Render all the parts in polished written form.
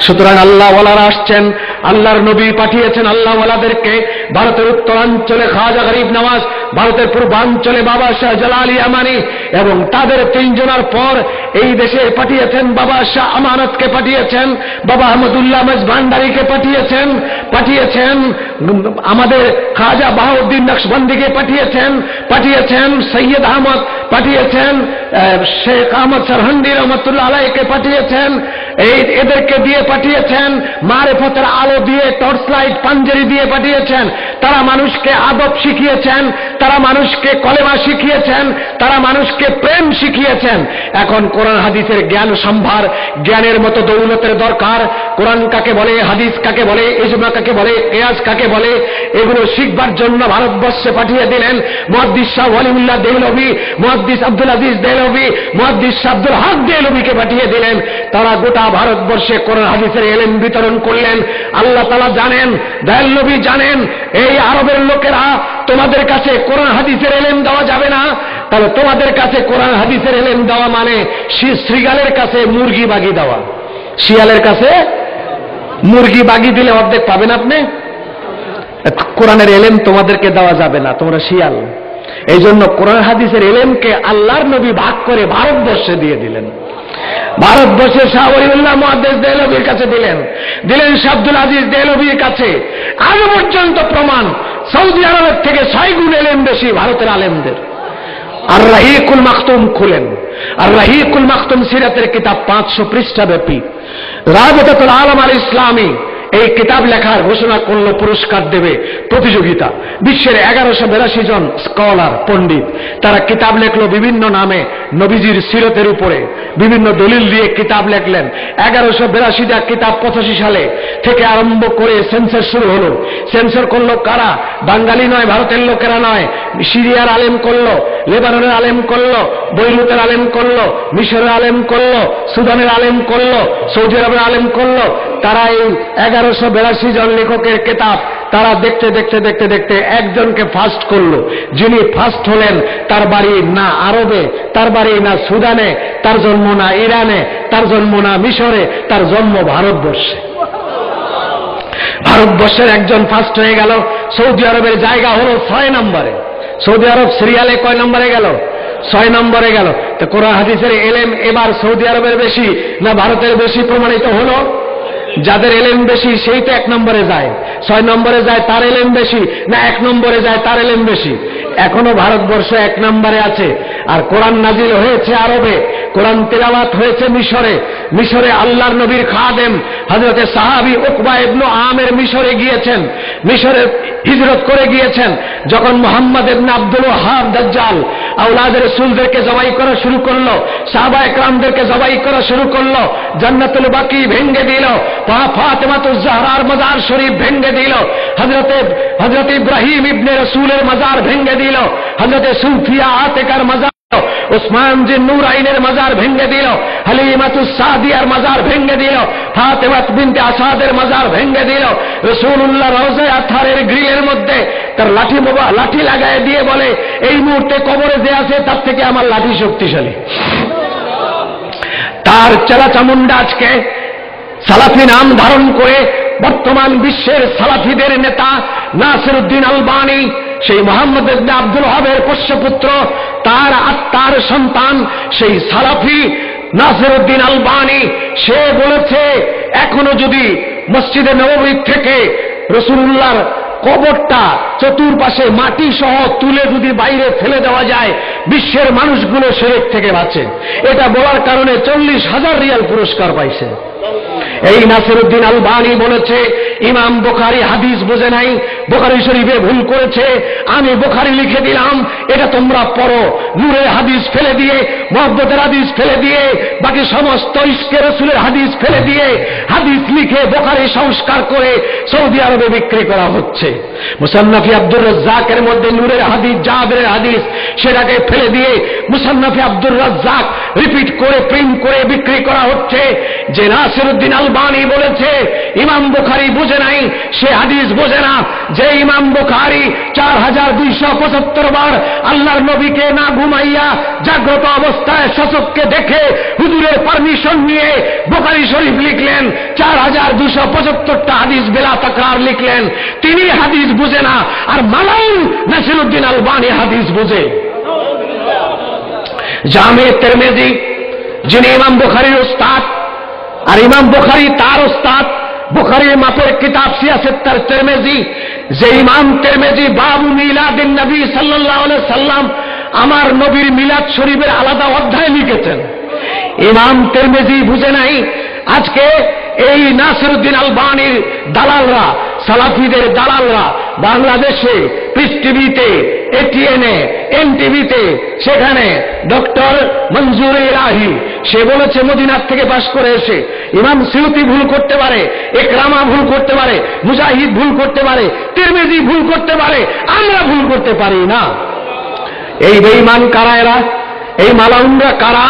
সুতরাং আল্লাহওয়ালারা আসছেন, আল্লাহর নবী পাঠিয়েছেন আল্লাহওয়ালাদেরকে। ভারতের উত্তরাঞ্চলে খাজা গরিব নওয়াজ, ভারতের পূর্বাঞ্চলে বাবা শাহ জালাল ইয়ামানি, এবং তাদের তিনজনের পর এই দেশে পাঠিয়েছেন বাবা শাহ আমানতকে পাঠিয়েছেন, বাবা আহমদুল্লাহ ভান্ডারীকে পাঠিয়েছেন আমাদের খাজা বাহাউদ্দিন নকশবন্দিকে পাঠিয়েছেন সৈয়দ আহমদ, পাঠিয়েছেন শেখ আহমদ সরহন্দি রহমতুল্লাহ আলাইকে পাঠিয়েছেন। এদেরকে দিয়ে পাঠিয়েছেন মারিফতের আলো দিয়ে, টর্চ লাইট পাঞ্জেরি দিয়ে পাঠিয়েছেন। তারা মানুষকে আদব শিখিয়েছেন, তারা মানুষকে কলেমা শিখিয়েছেন, তারা মানুষকে প্রেম শিখিয়েছেন। এখন কোরআন হাদিসের জ্ঞান সম্ভার, জ্ঞানের মতো দৌলতের দরকার। কোরআন কাকে বলে, হাদিস কাকে বলে, ইজমা কাকে বলে, কিয়াস কাকে বলে, এগুলো শিখবার জন্য ভারতবর্ষে পাঠিয়ে দিলেন মুহাদ্দিস শাহ ওয়ালিউল্লাহ দেহলভী, মুহাদ্দিস আব্দুল আজিজ দেহলভী, মুহাদ্দিস শাহ আব্দুল হক দেহলভীকে পাঠিয়ে দিলেন। তারা গোটা ভারতবর্ষে কোরআন হাদিসের ইলম বিতরণ করলেন। আল্লাহ তাআলা জানেন, দয়াল নবী জানেন, এই আরবের লোকেরা তোমাদের কাছে কোরআন হাদিসের ইলম দেওয়া যাবে না। তাহলে তোমাদের কাছে কোরআন হাদিসের ইলম দেওয়া মানে শ্রীগালের কাছে মুরগি বাগি দেওয়া। শিয়ালের কাছে মুরগি বাগি দিলে অর্ধেক পাবেন আপনি। কোরআনের ইলম তোমাদেরকে দেওয়া যাবে না, তোমরা শিয়াল। এই জন্য কোরআন হাদিসের ইলমকে আল্লাহর নবী ভাগ করে ভারতবর্ষে দিয়ে দিলেন। ভারতবর্ষে শাহ ওলিউল্লাহ মুহাদ্দিস দেহলভীর কাছে দিলেন শাহ আব্দুল আজিজ দেহলভীর কাছে। আজ পর্যন্ত প্রমাণ, সৌদি আরবের থেকে 6 গুণ ইলম বেশি ভারতের আলেমদের। আর রাহিকুল মাকতুম খুলেন, আর রাহিকুল মাকতুম সিরাতের কিতাব 500 পৃষ্ঠা ব্যাপী। রাবিতাতুল আলম আল ইসলামী এই কিতাব লেখার ঘোষণা করল, পুরস্কার দেবে প্রতিযোগিতা। বিশ্বের 1182 জন স্কলার পণ্ডিত তারা কিতাব লেখলো বিভিন্ন নামে নবীজির সিরতের উপরে, বিভিন্ন দলিল দিয়ে কিতাব লেখলেন। 1182টা কিতাব 85 সালে থেকে আরম্ভ করে সেন্সর শুরু হলো। সেন্সর করলো কারা? বাঙালি নয়, ভারতের লোকেরা নয়, সিরিয়ার আলেম করলো, লেবাননের আলেম করলো, বৈরুতের আলেম করলো, মিশরের আলেম করলো, সুদানের আলেম করলো, সৌদি আরবের আলেম করলো। তারা এই 1182 জন লেখকের কিতাব তারা দেখতে দেখতে দেখতে দেখতে একজনকে ফার্স্ট করলো। যিনি ফার্স্ট হলেন তার বাড়ি না আরবে, তার বাড়ি না সুদানে, তার জন্ম না ইরানে, তার জন্ম না মিশরে, তার জন্ম ভারতবর্ষে। ভারতবর্ষের একজন ফার্স্ট হয়ে গেল। সৌদি আরবের জায়গা হলো 6 নম্বরে। সৌদি আরব সিরিয়ালে কয় নম্বরে গেল? 6 নম্বরে গেল। তো কোরআন হাদিসের ইলম এবার সৌদি আরবের বেশি না ভারতের বেশি প্রমাণিত হলো? যাদের ইলম বেশি সেই তো 1 নম্বরে যায়। 6 নম্বরে যায় তার ইলম বেশি, না 1 নম্বরে যায় তার ইলম বেশি? এখনো ভারতবর্ষ 1 নম্বরে আছে। আর কোরআন নাজিল হয়েছে আরবে, কোরআন তেলাওয়াত হয়েছে মিশরে। মিশরে আল্লাহর নবীর খাদেম হযরতে সাহাবী উকবা ইবনে আমের মিশরে গিয়েছেন, মিশরে হিজরত করে গিয়েছেন। যখন মুহাম্মদ ইবনে আব্দুল ওয়াহাব দাজ্জাল আওলাদের রাসূলদেরকে জবাই করা শুরু করলো, সাহাবায়ে কেরামদেরকে জবাই করা শুরু করলো, জান্নাতুল বাকি ভেঙে দিল, ফাতেমাতুজ জাহরার মাজার শরীফ ভেঙে দিল, হযরত ইব্রাহিম ইবনে রাসূলের মাজার ভেঙে দিল, হযরত সুফিয়া আতিকার মাজার, উসমান জিন নূরাইনের মাজার ভেঙে দিল, হালিমাতুস সাদিয়ার মাজার ভেঙে দিল, ফাতেমা বিনতে আসাদের মাজার ভেঙে দিল। রাসূলুল্লাহ রওজায়ে আতহারের গ্রিলের মধ্যে তার লাঠি লাগায় দিয়ে বলে, এই মুহূর্তে কবরে যে আছে তার থেকে আমার লাঠি শক্তিশালী। তার চেলা চামুন্ডা আজকে সালাফি নাম ধারণ করে বর্তমান বিশ্বের সালাফিদের নেতা নাসিরউদ্দিন আলবানী, সেই মুহাম্মদ ইবনে আব্দুল ওয়াহাবের পোষ্যপুত্র, তার আত্মার সন্তান সেই সালাফি নাসিরউদ্দিন আলবানী, সে বলেছে এখনো যদি মসজিদে নববী থেকে রাসূলুল্লাহর কবরটা চতুর্পাশে মাটি সহ তুলে যদি বাইরে ফেলে দেওয়া যায়, বিশ্বের মানুষগুলো শিরক থেকে বাঁচে। এটা বলার কারণে 40,000 রিয়াল পুরস্কার পাইছে। এই নাসিরউদ্দিন আলবানী বলেছে ইমাম বুখারী হাদিস বোঝে নাই, বুখারী শরীফে ভুল করেছে, আমি বুখারী লিখে দিলাম, এটা তোমরা পড়ো। নূরের হাদিস ফেলে দিয়ে, মুহাব্বতের হাদিস ফেলে দিয়ে, বাকি সমস্ত ইশকে রাসূলের হাদিস ফেলে দিয়ে হাদিস লিখে বুখারী সংস্কার করে সৌদি আরবে বিক্রি করা হচ্ছে। মুসান্নাফি আব্দুর রাজ্জাকের মধ্যে নূরের হাদিস, জাবেরের হাদিস, সেটাকে ফেলে দিয়ে মুসান্নাফি আব্দুর রাজ্জাক রিপিট করে প্রিন্ট করে বিক্রি করা হচ্ছে। যে নাসিরউদ্দিন আলবানী বলেছে ইমাম বুখারী বুঝে নাই, সে হাদিস বোঝে না। যে ইমাম বুখারী 4275 বার আল্লাহর নবীকে না ঘুমাইয়া জাগ্রত অবস্থায় শাসককে দেখে হুজুরের পারমিশন নিয়ে বুখারী শরীফ লিখলেন, 975টা হাদিস বেলা তাকরার লিখলেন, তিনি হাদিস বুঝে না, আর মালাউন নাসিরউদ্দিন আলবানী হাদিস বুঝে। জামে তিরমিজি, যিনি ইমাম বুখারীর উস্তাদ, আর ইমাম বুখারী তার উস্তাদ, বুখারীর মাপের কিতাব সিয়াসিত্তার তিরমিজি, যে ইমাম তিরমিজি বাবু মিলাদিন নবী সাল্লাল্লাহু আলাইহি সাল্লাম, আমার নবীর মিলাদ শরীফের আলাদা অধ্যায় লিখেছেন। ইমাম তিরমিজি বুঝে নাই। আজকে এই নাসিরউদ্দিন আলবানীর দালালরা, সালাফিদের দালালরা বাংলাদেশে পিস টিভিতে, এটিএনে, এনটিভিতে, সেখানে ডক্টর মনজুর ইলাহি সে বলেছে মদিনার থেকে পাশ করে এসে ইমাম সিউতি ভুল করতে পারে, ইকরামা ভুল করতে পারে, মুজাহিদ ভুল করতে পারে, তিরমিজি ভুল করতে পারে, আমরা ভুল করতে পারি না। এই বেঈমান কারা এরা? এই মালাউনরা কারা?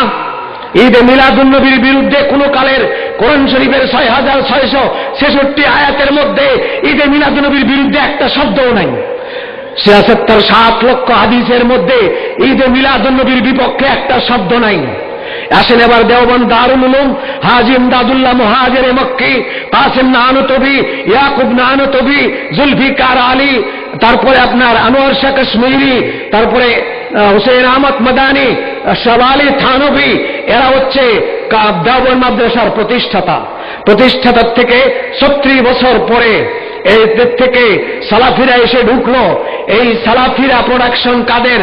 ঈদে মিলাদুন নবীর বিরুদ্ধে কোন কালের কোরআন শরীফের 6666 আয়াতের মধ্যে ঈদে মিলাদুন নবীর বিরুদ্ধে একটা শব্দও নাই। ৭৭ লক্ষ হাদিসের মধ্যে ঈদে মিলাদুন নবীর বিপক্ষে একটা শব্দ নাই। আসেন এবার দেওবন্দ দারুল উলুম, হাজী ইমদাদুল্লাহ মুহাজিরে মক্কি, কাসিম নানতবি, ইয়াকুব নানতবি, জুলফিকার আলী, তারপরে আপনার আনোয়ার শাহ কাশ্মীরি, তারপরে হুসেন আহমদ মাদানী, শাবালি থানভী, এরা হচ্ছে দেওবন্দ মাদ্রাসার প্রতিষ্ঠাতার থেকে 36 বছর পরে এদের থেকে সালাফিরা এসে ঢুকলো। এই সালাফিরা প্রোডাকশন কাদের?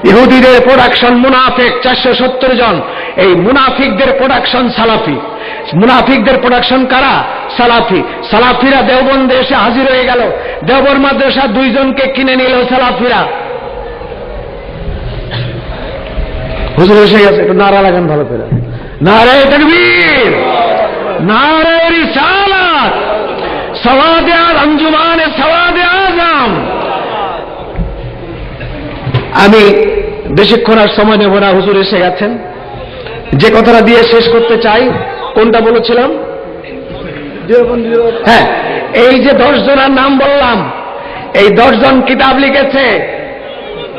ইহুদিদের প্রোডাকশন মুনাফিক 470 জন। এই মুনাফিকদের প্রোডাকশন সালাফি। মুনাফিকদের প্রোডাকশন কারা? সালাফি। সালাফিরা দেওবন্দে এসে হাজির হয়ে গেল। দেওবন্দ মাদ্রাসা 2 জনকে কিনে নিল সালাফিরা। হুজুর এসে গেছে, একটু নারা লাগান ভালো করে। নারে তাকবীর, নারে রিসালাত, সওয়াদে আর আঞ্জুমানে সওয়াদে আজম। আমি বেশিক্ষণ আর সময় নেব না, হুজুর এসে গেছেন। যে কথাটা দিয়ে শেষ করতে চাই, কোনটা বলেছিলাম? হ্যাঁ, এই যে 10 জনের নাম বললাম, এই 10 জন কিতাব লিখেছে।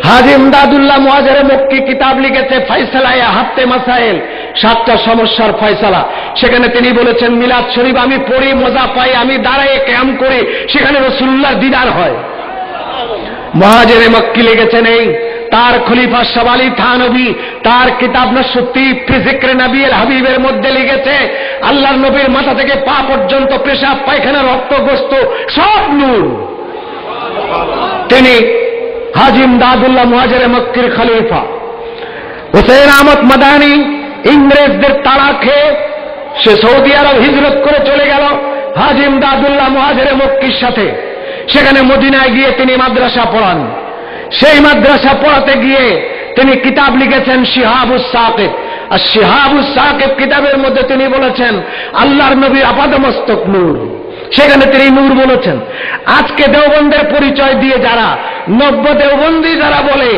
হাজী ইমদাদুল্লাহ মুহাজিরে মক্কি কিতাব লিখেছে ফয়সালায়ে হাত্তে মাসাইল, 7টা সমস্যার ফয়সালা। সেখানে তিনি বলেছেন মিলাদ শরীফ আমি পড়ি, মজা পাই, আমি দাঁড়ায় কিয়াম করি, সেখানে রাসূলুল্লাহর দিদার হয়। মুহাজিরে মক্কি লিখেছেন এই। তার খলিফা শাবালি থানভী তার কিতাব নসুত্তি ফি যিকরে নবীল হাবিবের মধ্যে লিখেছে আল্লাহর নবীর মাথা থেকে পা পর্যন্ত পেশাব, পায়খানা, রক্ত, গোশত সব নূর। তিনি হাজী ইমদাদুল্লাহ মুহাজিরে মক্কির খলিফা। হুসেন আহমদ মাদানী ইংরেজদের তাড়া খেয়ে সে সৌদি আরব হিজরত করে চলে গেল হাজী ইমদাদুল্লাহ মুহাজিরে মক্কির সাথে। সেখানে মদিনায় গিয়ে তিনি মাদ্রাসা পড়ান। সেই মাদ্রাসা পড়াতে গিয়ে তিনি কিতাব লিখেছেন শিহাবুস সাকিব। আর শিহাবুস সাকিব কিতাবের মধ্যে তিনি বলেছেন আল্লাহর নবীর আপাদমস্তক নূর। সেখানে তিনি নূর বলেছেন। আজকে দেওবন্দের পরিচয় দিয়ে যারা নব্য দেওবন্দি যারা বলে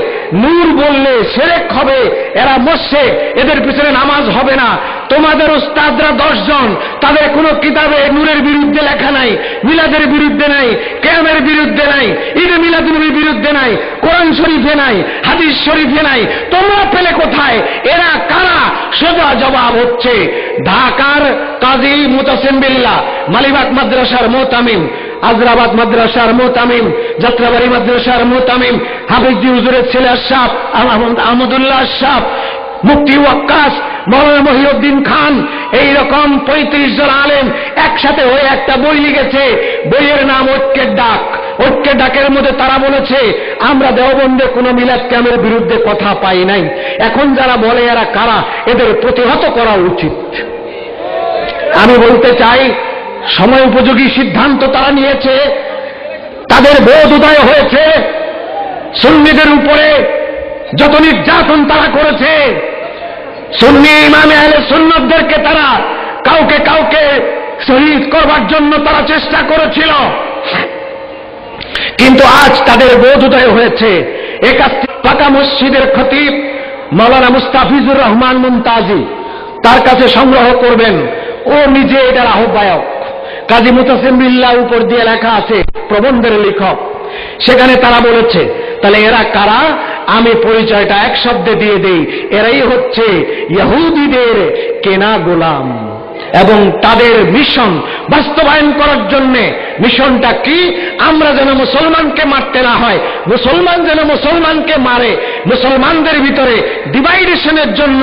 নূর বললে শিরক হবে, এরা মুশরিক, এদের পিছনে নামাজ হবে না। তোমাদের উস্তাদরা 10 জন, তাদের কোনো কিতাবে নূরের বিরুদ্ধে লেখা নাই, মিলাদের বিরুদ্ধে নাই, কিয়ামের বিরুদ্ধে নাই, ঈদে মিলাদুন্নবীর বিরুদ্ধে নাই, কোরআন শরীফে নাই, হাদিস শরীফে নাই। তোমরা পেলে কোথায়? এরা কারা? সোজা জবাব হচ্ছে ঢাকার কাজী মুতাসিম বিল্লাহ, মালিবাগ মাদ্রাসার মুতামিম, আজরাবাদ মাদ্রাসার মুতামিম, যাত্রাবাড়ি মাদ্রাসার মুতামিম, হাফিজি হুজুরের ছেলে আশরাফ আহমদুল্লাহ আশরাফ, মুফতি ওয়াক্কাস, মৌলানা মহিউদ্দিন খান, এইরকম 35 জন আলেম একসাথে হয়ে একটা বই লিখেছে। বইয়ের নাম ঐক্যের ডাক। ঐক্যের ডাকের মধ্যে তারা বলেছে আমরা দেওবন্দে কোনো মিলাদ কিয়ামের বিরুদ্ধে কথা পাই নাই। এখন যারা বলে এরা কারা? এদের প্রতিহত করা উচিত। আমি বলতে চাই সময় উপযোগী সিদ্ধান্ত তারা নিয়েছে, তাদের বোধ উদয় হয়েছে। সুন্নিদের উপরে যত নির্যাতন তারা করেছে, সুন্নি ইমামে আহলে সুন্নাতদেরকে তারা কাউকে কাউকে শহীদ করবার জন্য তারা চেষ্টা করেছিল, কিন্তু আজ তাদের বোধ উদয় হয়েছে। 81 পাকা মসজিদের খতিব মাওলানা মুস্তাফিজুর রহমান মুমতাজি, তার কাছে সংগ্রহ করবেন, ও নিজে এটার আহ্বায়ক। কাজী মুতাসিম বিল্লাহ উপর দিয়ে লেখা আছে, প্রবন্ধের লেখক। সেখানে তারা বলেছে তাহলে এরা কারা? আমি পরিচয়টা এক শব্দে দিয়ে দেই, এরাই হচ্ছে ইহুদিদের কেনা গোলাম। এবং তাদের মিশন বাস্তবায়ন করার জন্য। মিশনটা কি? আমরা যেন মুসলমানকে মারতে না হয়, মুসলমান যেন মুসলমানকে মারে, মুসলমানদের ভিতরে ডিভাইডেশনের জন্য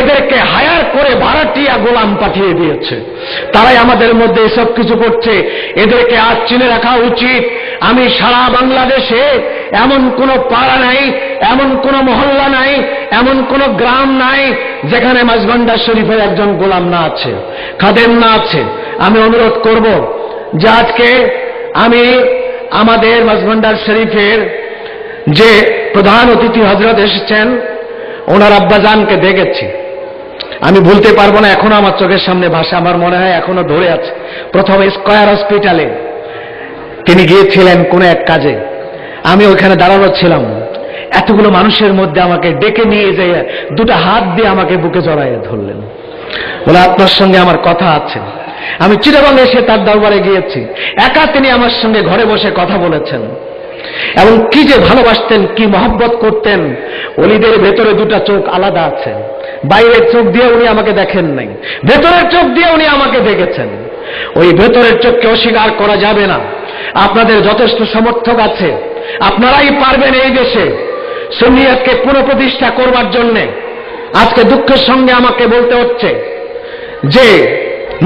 এদেরকে হায়ার করে ভাড়াটিয়া গোলাম পাঠিয়ে দিয়েছে। তারাই আমাদের মধ্যে এসব কিছু করছে। এদেরকে আজ চিনে রাখা উচিত। আমি সারা বাংলাদেশে এমন কোন পাড়া নাই, এমন কোন মহল্লা নাই, এমন কোন গ্রাম নাই যেখানে মাঝভান্ডার শরীফের একজন গোলাম না আছে, খাদেম না আছে। আমি অনুরোধ করব যে আজকে আমি আমাদের মাঝভান্ডার শরীফের যে প্রধান অতিথি হযরত এসেছেন, ওনার আব্বাজানকে দেখেছি। আমি ভুলতে পারবো না, এখনো আমার চোখের সামনে ভাষা, আমার মনে হয় এখনো ধরে আছে। প্রথম স্কয়ার হসপিটালে তিনি গিয়েছিলেন কোন এক কাজে, আমি ওইখানে দাঁড়ানো ছিলাম। এতগুলো মানুষের মধ্যে আমাকে ডেকে নিয়ে যেয়ে দুটো হাত দিয়ে আমাকে বুকে জড়াইয়ে ধরলেন, বলে আপনার সঙ্গে আমার কথা আছে। আমি চিটাগং এসে তার দরবারে গিয়েছি, একা তিনি আমার সঙ্গে ঘরে বসে কথা বলেছেন এবং কি যে ভালোবাসতেন, কি মহব্বত করতেন। ওলিদের ভেতরে দুটা চোখ আলাদা আছে, বাইরের চোখ দিয়ে উনি আমাকে দেখেন নাই, ভেতরের চোখ দিয়ে উনি আমাকে দেখেছেন। ওই ভেতরের চোখকে অস্বীকার করা যাবে না। আপনাদের যথেষ্ট সমর্থক আছে, আপনারাই পারবেন এই দেশে সুন্নিয়তকে পুনঃপ্রতিষ্ঠা করবার জন্যে। আজকে দুঃখের সঙ্গে আমাকে বলতে হচ্ছে যে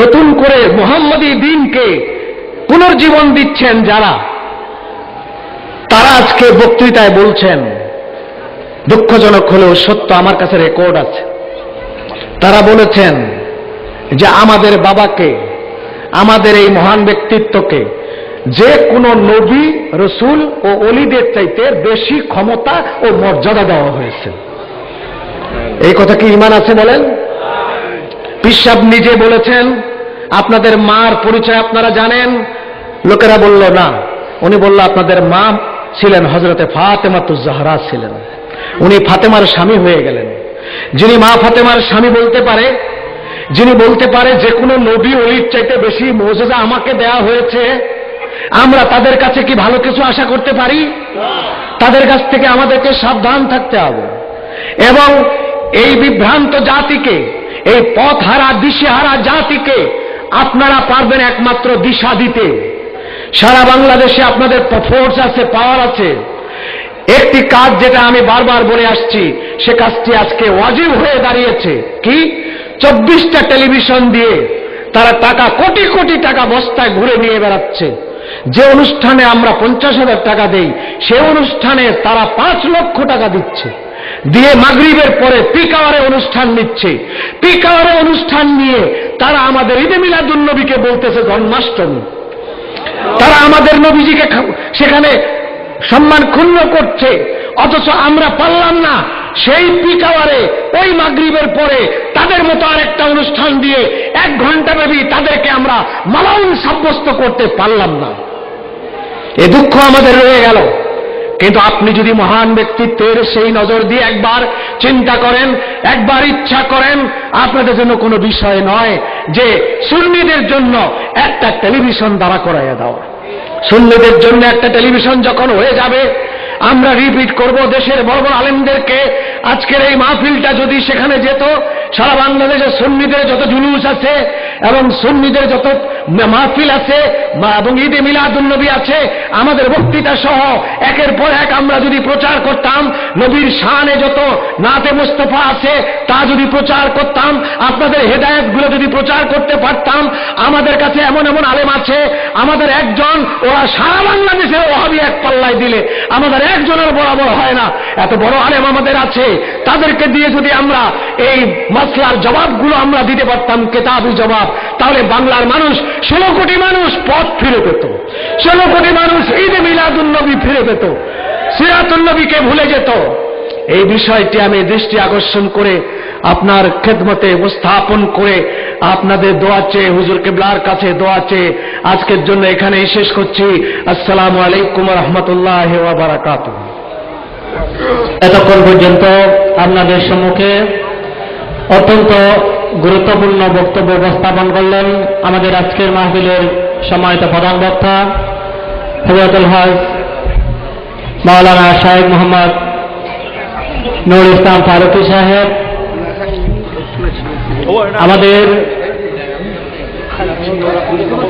নতুন করে মুহাম্মদী দ্বীনকে পুনর্জীবন দিচ্ছেন যারা, তারা আজকে বক্তৃতায় বলছেন, দুঃখজনক হলেও সত্য, আমার কাছে রেকর্ড আছে, তারা বলেছেন যে আমাদের বাবাকে, আমাদের এই মহান ব্যক্তিত্বকে যে কোনো নবী, রসুল ও অলিদের চাইতে বেশি ক্ষমতা ও মর্যাদা দেওয়া হয়েছে। এই কথা কি ঈমান আছে বলেন? পীর সাহেব নিজে বলেছেন, আপনাদের মার পরিচয় আপনারা জানেন? লোকেরা বলল না। উনি বলল আপনাদের মা ছিলেন হযরতে ফাতেমাতুজ জাহরা ছিলেন, উনি ফাতেমার স্বামী হয়ে গেলেন। যিনি মা ফাতেমার স্বামী বলতে পারে, যিনি বলতে পারে যে কোনো নবী অলির চাইতে বেশি মুজিজা আমাকে দেয়া হয়েছে, আমরা তাদের কাছে কি ভালো কিছু আশা করতে পারি? তাদের কাছ থেকে আমাদেরকে সাবধান থাকতে হবে। এবং এই বিভ্রান্ত জাতিকে, এই পথহারা দিশেহারা জাতিকে আপনারা পারবেন একমাত্র দিশা দিতে। সারা বাংলাদেশে আপনাদের ফোর্স আছে, পাওয়ার আছে। একটি কাজ যেটা আমি বারবার বলে আসছি, সে কাজটি আজকে ওয়াজিব হয়ে দাঁড়িয়েছে। কি? 24টা টেলিভিশন দিয়ে তারা টাকা, কোটি কোটি টাকা বস্তায় ঘুরে নিয়ে বেড়াচ্ছে। যে অনুষ্ঠানে আমরা 50,000 টাকা দেই, সে অনুষ্ঠানে তারা 5 লক্ষ টাকা দিচ্ছে, দিয়ে মাগরিবের পরে পিক আওয়ারে অনুষ্ঠান নিচ্ছে। পিক আওয়ারে অনুষ্ঠান নিয়ে তারা আমাদের ঈদে মিলাদুন্নবীকে বলতেছে জন্মাষ্টমী। তারা আমাদের নবীজিকে সেখানে সম্মান ক্ষুণ্ণ করছে, অথচ আমরা পারলাম না সেই পিক আওয়ারে ওই মাগরিবের পরে তাদের মতো আরেকটা অনুষ্ঠান দিয়ে 1 ঘন্টা ব্যাপী তাদেরকে আমরা মালাউন সাব্যস্ত করতে পারলাম না। এ দুঃখ আমাদের রয়ে গেল। কিন্তু আপনি যদি মহান ব্যক্তিত্বের সেই নজর দিয়ে একবার চিন্তা করেন, একবার ইচ্ছা করেন, আপনাদের জন্য কোনো বিষয় নয় যে সুন্নিদের জন্য একটা টেলিভিশন দাঁড়া করাইয়া দেওয়া। সুন্নিদের জন্য একটা টেলিভিশন যখন হয়ে যাবে, আমরা রিপিট করব, দেশের বড় বড় আলেমদেরকে আজকের এই মাহফিলটা যদি সেখানে যেত, সারা বাংলাদেশে সুন্নিদের যত জুলুস আছে এবং সুন্নিদের যত মাহফিল আছে এবং ঈদে মিলাদুন্নবী আছে, আমাদের বক্তৃতা সহ একের পর এক আমরা যদি প্রচার করতাম, নবীর শানে যত নাতে মুস্তাফা আছে তা যদি প্রচার করতাম, আপনাদের হেদায়েতগুলো যদি প্রচার করতে পারতাম। আমাদের কাছে এমন এমন আলেম আছে, আমাদের একজন, ওরা সারা বাংলাদেশে ওয়াহাবি এক পাল্লায় দিলে আমাদের একজনের বরাবর হয় না। এত বড় আলেম আমাদের আছে, তাদেরকে দিয়ে যদি আমরা এই মাসলার জবাবগুলো আমরা দিতে পারতাম, কিতাবি জবাব, তাহলে বাংলার মানুষ 16 কোটি মানুষ পথ ফিরে পেত, 16 কোটি মানুষ ঈদে মিলাদুন্নবী ফিরে পেত, সিরাতুন্নবীকে ভুলে যেত। এই বিষয়টি আমি দৃষ্টি আকর্ষণ করে আপনার খেদমতে উপস্থাপন করে আপনাদের দোয়া চেয়ে, হুজুর কিবলার কাছে দোয়া চেয়ে আজকের জন্য এখানেই শেষ করছি। আসসালামু আলাইকুম ওয়া রাহমাতুল্লাহি ওয়া বারাকাতুহু। এতক্ষণ পর্যন্ত আপনাদের সম্মুখে অত্যন্ত গুরুত্বপূর্ণ বক্তব্য উপস্থাপন করলেন আমাদের আজকের মাহফিলের সম্মানিত প্রধান বক্তা হযরতুল হজ মাওলানা শাইখ মোহাম্মদ নুরুল ইসলাম ফারুকী সাহেব। আমাদের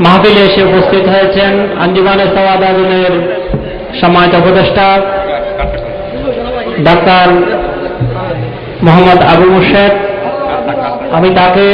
মাহফিলে এসে উপস্থিত হয়েছেন আঞ্জুমানে সাওয়াদাতুনের সম্মানিত উপদেষ্টা ডাক্তার মোহাম্মদ আবু মুর্শেদ। আমি তাকে